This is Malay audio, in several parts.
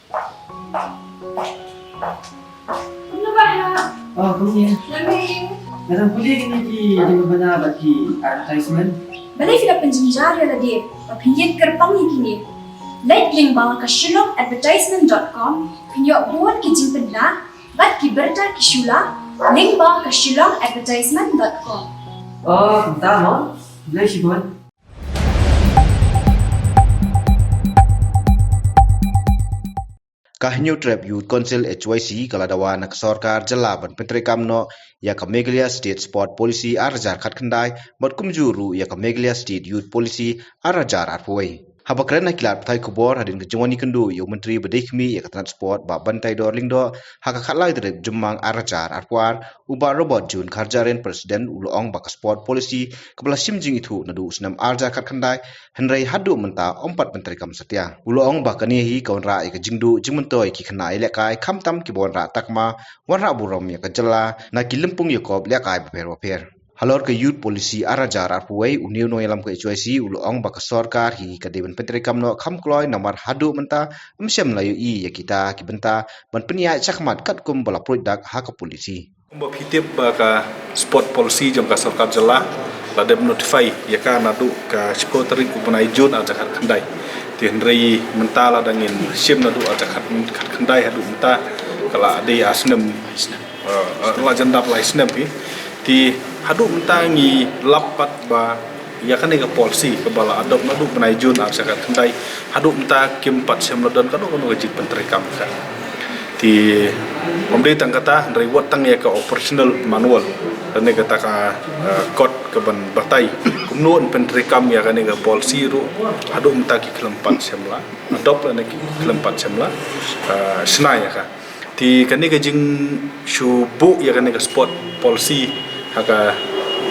Ano ba ha? Oh, kuya. Lamig. Narang kuya gini di mana bagi advertisement. Balay sila penjenjar ya tadi. Papinjit kerpang ni kini. Like link bawah ke shillongadvertisement.com. Pinyo buat kijing pedla. Bat kiberta kishula. Link bawah ke shillongadvertisement.com. Oh, kunta mo? Bilay si Bon. Kahnyut Trap Youth Council HYC kaladawa nak sorkar jalaban pentrikam no ya ka Meghalaya State Sport Policy arajar khat khandai bot kumjuru ya ka Meghalaya State Youth Policy arajar arpoi habakran na kilat thai kubor hadin ke jawani kendu yo menteri bedikmi ya ka transport ba bantai dor lingdo haka khatlai drep jumang arajar arpwar uba robot jun kharjaren presiden ulong ba ka sport policy kebala simjing itu nadu senam arajar khat khandai henrei hadu menta ompat pentrikam setia ulong ba kani hi kaun ra ya ka jingdu jingmentoi ki khna ilekai khamtam ki bon ra takma warra burom ya ka jala na kilempung yakob lekai per halor ke youth policy arajar arpuai uniu no yalam ke HYC ulong baka sorkar hi ka deban pentrikam no khamkloi namar hadu menta msem layu i ya kita ki benta ban penia chakmat kat kum bala produk ha ka polisi Kumba pitip ka sport policy jam ka sorkar jala la dem notify ya ka nadu ka chiko tarik upunai jun aja khat khandai ti hendrei menta la dangin sim nadu aja khat khandai hadu menta kala ade asnem la jandap la asnem ti hadu menta ngi lapat ba ya kan ka policy ke bala adop nadu punai jun aja khat khandai hadu menta kim pat sem lodon kanu kanu jit pentrikam ka ti pemerintah kata dari watang ya ke operational manual dan ni kata ka kod ke ban batai kumnuan pentrikam ya kan ke polisi ru adu menta ki kelempat semla adop la ki kelempat semla sna ya ka ti kan ni ke jing shubu ya kan ke sport policy haka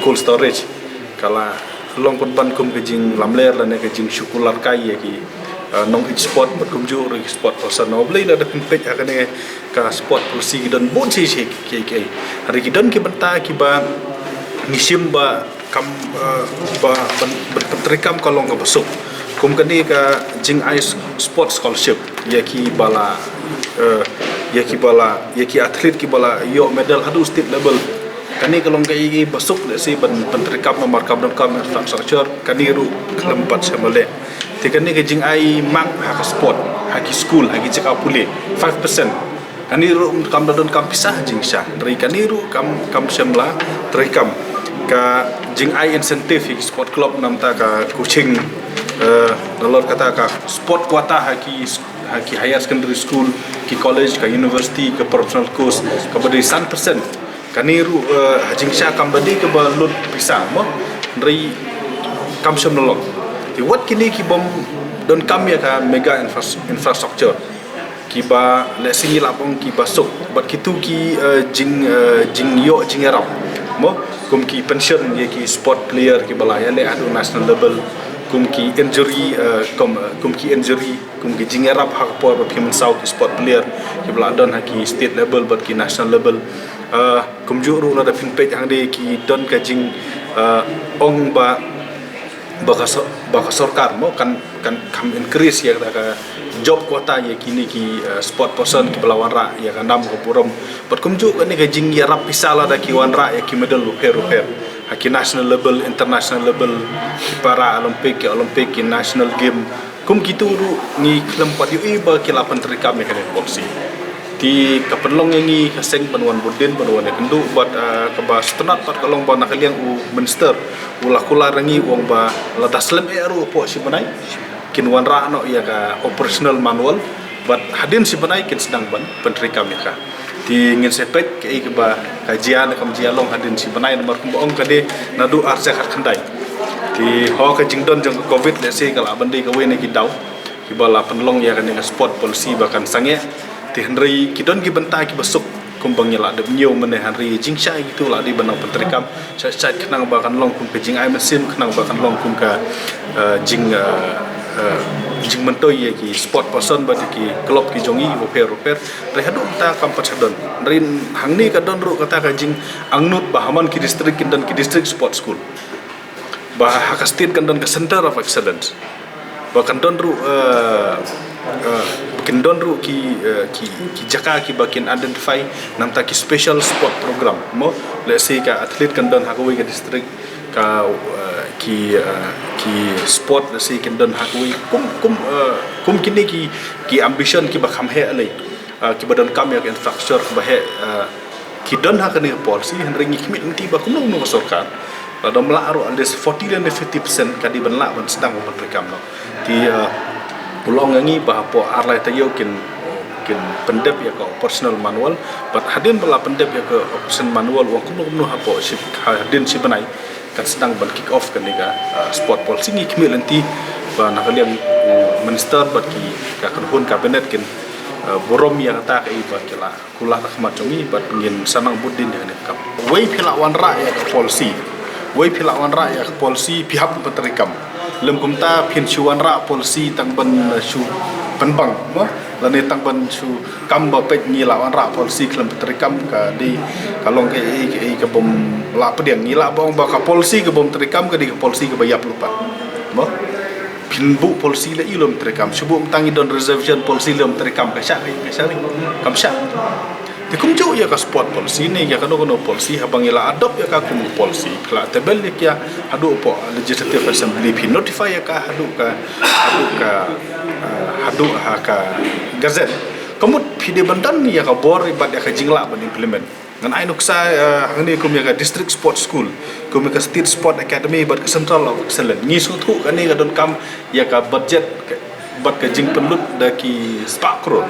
cold storage kala long ban kum ke jing lamler la ne ke jing syukular kai ya ki nong sport berkumju ri sport person no blai ada pinpej akane ka sport policy dan bon si ke hari kidan ki benta ki ba nisim ba kam ba berterikam kalong ka besuk kum kani ka jing ice sport scholarship ya ki bala ya ki atlet ki bala yo medal hadu state level kani kalong ka igi besuk si ban penterikam nomor kam infrastructure kani ru kelempat semole Tiga ni kejing ai mang hak sport, hak school, hak cakap pulih 5%. Kani ru kam dadon kam pisah jing syah. Dari kani ru kam semla terikam ka jing ai insentif hak sport club namta ka coaching dalor kata ka sport kuota hak higher secondary school, ki college, ka university, ka professional course, ka beri 100%. Kani ru jing syah kam badi ke balut pisah mo. Dari kam semla what kini ki bom don kami ka mega infrastructure ki ba le singi lapong ki basuk but kitu ki jing arab mo kum ki pension ye ki sport player ki balaya le adu national level kum ki injury kum ki jing arab hak por human south sport player ki bala don ki state level but ki national level kum juru la da pinpej hang de ki don ka jing ong baka sorkar mo kan kam increase ya ka job kuota ya kini ki sport person ki belawan ra ya ka nam ko purom but kumju ni ka jing ya rap pisala da ki wan ra ya ki medal ruper haki national level international level ki para olympic ki national game kum kitu ru ni kelempat yu ba ki lapan terikam ya ka polisi ti kapenlong yangi kaseng panuan budin panuan kendu buat kebas tenat pat kalong ba nakaliang u minister ulah kula rangi wong ba latas lem eru po si benai kin wan ra no ya ka operational manual buat hadin si benai kin sedang ban pentrikam ya ka ti ngin sepet ke ba kajian long hadin si benai nomor kumbong kade nadu arsa khat khandai ti ho ka jingdon jong covid le se kala bandi ka wene ki daw ki bala penlong ya kan sport policy bahkan sange ti henry kidon ki benta ki besuk kumbang nyala de nyew meneh henry jingsha gitu lah di banau pentrikam chat kenang bahkan long kum ke jing ai mesin kenang bahkan long kum ka jing mentoi ki sport person ba ki klub ki jongi ruper re hadu ta kampat sadon rin hangni ka don ru kata ka jing angnut bahaman ki district kindan ki district sport school bah hakastin kan don ka center of excellence bahkan don ru kendon ru ki jaka ki bakin identify nam ta ki special sport program mo let's say ka atlet kendon hakui ke district ka ki sport let's say kendon hakui kum kini ki ambition ki bakham he alai ki badan kam ya infrastructure ba he ki don hakani policy henry ngikmit nanti ba kum no sarkar pada melaru alias 40 dan 50% kadi benla ban sedang memperkam no ti pulau ngangi bahapo arlai tayo kin pendep ya ke operational manual but hadin bala pendep ya ke operational manual wang kuno hapo si hadin si benai kan sedang ban kick off kan nika sport policy ngi kmi lenti ba nakaliang minister bat ki ka kun kabinet kin borom yang ta kai ba kila kula rahmat jongi bat ngin sanang budin ya nek kam wei phila wan ra ya ke policy wei phila wan ra ya ke policy pihak penterikam lem kumta phin chuan ra policy tang ban chu penbang mo lani tang ban chu kam ba pek ni la wan ra policy klem terikam ka di kalong ke bom la pediang ni la bong ba ka policy ke bom terikam ke di policy ke bayap lupa mo phin bu policy le ilom terikam subu tangi don reservation policy lem terikam ka sya kam sya di kumjo ya ka sport policy ni ya kano policy habang ila adopt ya ka kum policy kala tebel ya hadu po legislative assembly phi notify ya ka hadu ka gazette kamut phi de bandan ni ya ka bor ibad ya ka jingla ban implement ngan ai nuksa hangni kum ya ka district sport school kum ka state sport academy bad ka central of excellence ni su thu kan ni ka don kam ya ka budget bad ka jing penlut da ki spark crore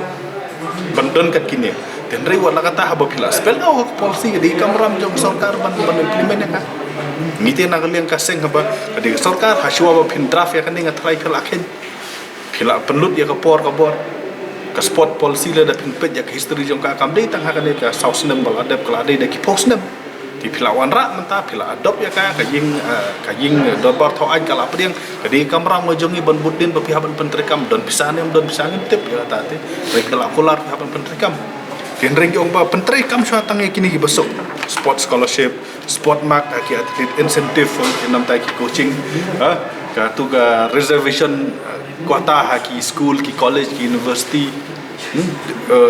bandon kat kini dan rei wala kata haba pila spell au policy di kamram jong sarkar ban implement ya ka ngite na kalian kaseng haba di sarkar haswa ba pin draft ya kan ni ngatrai pila akhir pila penlut ya ka bor ka sport policy la da pin pet ya ka history jong ka kam dei tang ha kan ka south nem bal adap kala dei da ki post nem di pila wan ra menta pila adop ya ka ying do bar tho ai kala pediang kadi kamram ngojongi ban budin ba pihak ban pentrikam don pisanem don pisangin tip ya ta te rei kala kolar pihak ban pentrikam ken reng ong ba pentrikam swa tang kini ki besok sport scholarship sport mark ki atlet incentive nam ta ki coaching ka tu ka reservation kuota ki school ki college ki university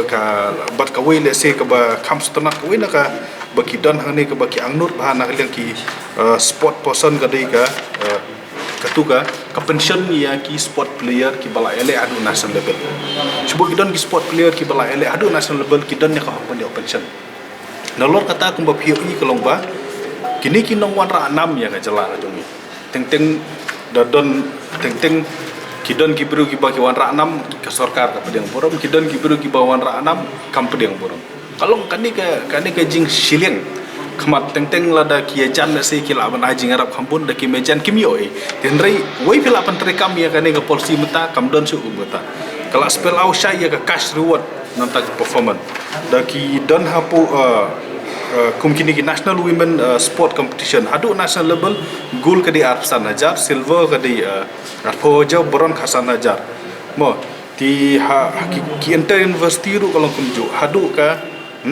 ka bat ka wei le se ka ba kham stana ka wei na ka baki dan hang ne ka baki angnut ba na kaliang ki sport person ka dei ka katuga ka pension ya ki sport player ki bala ele adu national level cuba kidon ki sport player ki bala ele adu national level kidon ya ka hapon dia pension nolor kata kumba phi i kalong ba kini kinong wan ra 6 ya ka jala jongi teng da don teng kidon ki bru ki ba ki wan ra 6 ka sarkar ka pediang borom kidon ki bru ki ba wan ra 6 kam pediang borom kalong kani ka jing shilling khamat teng lada ki jan na se ki la ban ajing arab khampun da ki mejan kimyo e tenrei wei pila pan trekam ya kani ka policy mata kam don su mata kala spell out shy ya ka cash reward nanta performance da ki don hapu kum kini ki national women sport competition hadu national level gold ka di arsan hajar silver ka di arpo jau bron khasan hajar mo ti ki inter university ru kalong kumju hadu ka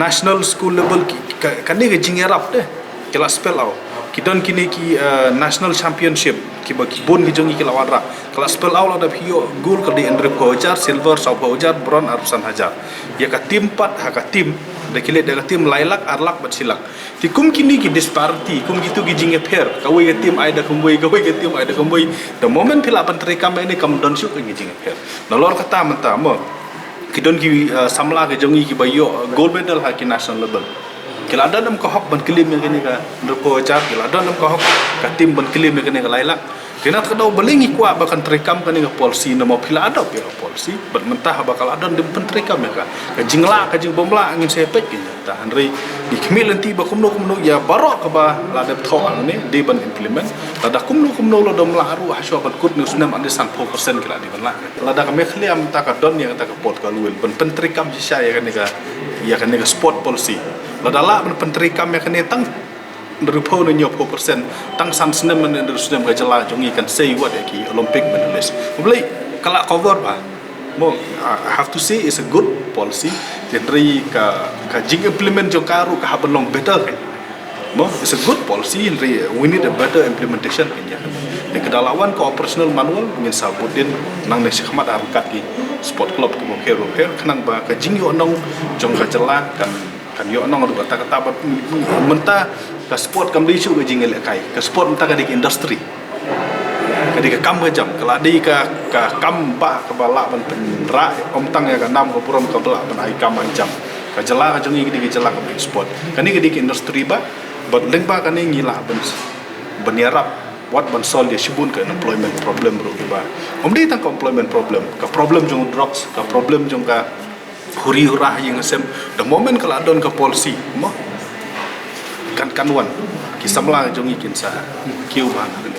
national school level kani ke jingerap deh kila spell out kidon kini ki national championship ki bagi bon ki jongi kila warra kila spell out ada hio gold ke di Andre Hajar silver Sau Hajar bron arsan hajar ya ka tim 4 ha ka tim da kile da tim lailak arlak bat silak ti kum kini ki disparity kum gitu ki jinge pair kawai ke tim ai da kumboi kawai ke tim ai da kumboi the moment pila pan terekam ini kam don syuk ki jinge pair nolor kata menta mo kidon ki samla ke jongi ki bayo gold medal ha ki national level kila ada nam ko hok ban kilim yang kini ka Andre Hajar kila ada nam ko hok ka tim ban kilim yang kini ka lailak kena kadau belingi kuat bahkan terekam kan dengan polisi nama pila ada ya polisi bermentah bakal ada di penterekam ya ka jingla ka jing bomla angin sepet gitu ta Henry di kemil nanti bakumno ya barok ka ba lada thong ni di ban implement lada kumno lo dom la aru haswa ban kut news nam ande 100% kila di ban la lada ka mekhliam ta ka don yang ta ka pot ka luel ban penterekam si saya kan ni ka sport policy lada la ban penterekam ya kan ni tang Rupo na 90% tang san snem na rusnem ka jala jongi kan say what ki Olympic medalist mulai kala cover ba mo I have to say it's a good policy jadi ka jing implement jo karu ka habalong better kan mo it's a good policy we need a better implementation kan ya di kedalawan ko operational manual ngin sabutin nang ne sikmat harkat ki sport club ki hero kenang ba ka jingyo nong jong ka jelat kan yo nong adu kata menta ka sport kam di chu ka jingel kai ka sport menta ka dik industry ka dik kam ka jam kala di ka kam ba ka bala ban penra om tang ya ka nam ko puram ka bala ban ai kam jam ka jela ka jong dik jela ka sport kani ka dik industry ba but leng ba kani ngila ban beniarap what ban solve dia shibun ke employment problem ru ba di tang employment problem ka problem jong drugs ka problem jong ka huri hurah yang sem the moment kala don ka policy mo kan wan kisamla jong ikin sa kiu bang